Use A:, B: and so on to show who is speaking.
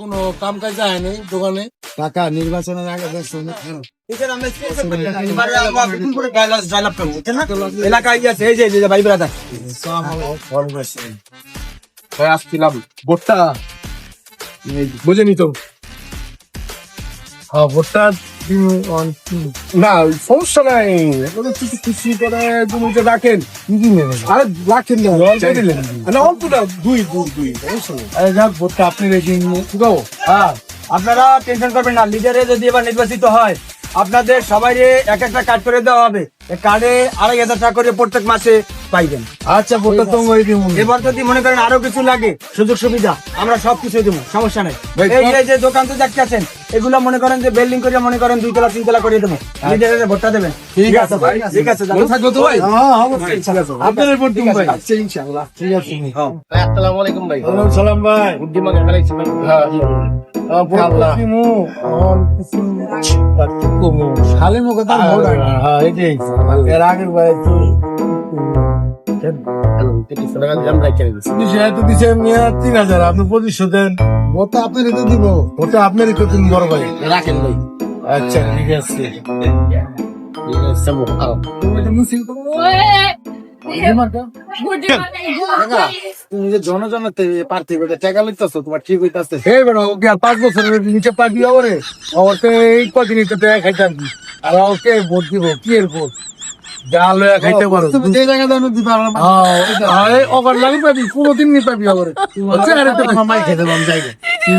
A: কোনো কাম কাজ যায় নাই দোকানে
B: কাকা নির্বাচনের আগে দেখুন
C: এলাকায় গিয়েছে এই যে ভাই ব্রাদার আসছিলাম ভোটটা বুঝেনি তো
A: ভোটটা
C: না সমস্যা নাই খুশি করে জমিতে রাখেন আরে রাখেন না অল্পটা দুই
A: ভোটটা আপনি রেখে
C: হ্যাঁ আপনারা টেনশন করবেন না লিডারে যদি এবার নির্বাচিত হয় আপনাদের সবাই এক একটা কার্ড করে দেওয়া হবে কার্ডে 2,500 টাকা করে প্রত্যেক মাসে পাইবেন
A: আচ্ছা ভোটটা তো
C: এবার যদি মনে করেন আরো কিছু লাগে সুযোগ সুবিধা আমরা সবকিছু দেবো সমস্যা নেই এই যে দোকান তো দেখতেছেন এগুলো মনে করেন যে বিল্ডিং করে মনে করেন 2 তলা 3 তলা করে দেবো লিডারের ভোটটা দেবেন ঠিক আছে ভাই ঠিক আছে থাকবো তো ভাই
A: আপনাদের ভোট দিন ভাই
C: আচ্ছা ইনশাআল্লাহ
A: ঠিক আছে
C: আসসালামু আলাইকুম ভাই
A: ওয়ালাইকুম সালাম ভাই
C: বুদ্ধি মাগে ফেলাইছি ভাই
A: খালি মুখে তো ভোট এর আগের ভাই একটু দিছে 3,000 আপনি 2500 দেন ভোটটা আপনার রেখে দিব ভোটটা আপনার রেখে দিন বড় ভাই
C: রাখেন ভাই
A: আচ্ছা ঠিক আছে তুমি যে জনজনতে প্রার্থী করে টাকা লইতেছো তোমার ঠিক হইতাছে এই বেড়া ওকে আর 5 বছরের নিচে পার্টি হবে ওকে এই কদিনই তো টাকা খাইতাম আর ওকে ভোট দিব কি এর ভোট যা লয়া খাইতে পারো তুমি যে জায়গা দানো দিবা হ্যাঁ ওভার লাগি পাবি 15 দিন নি পাবি হবে আচ্ছা আরে তো মামাই খেতে বাম জায়গা কি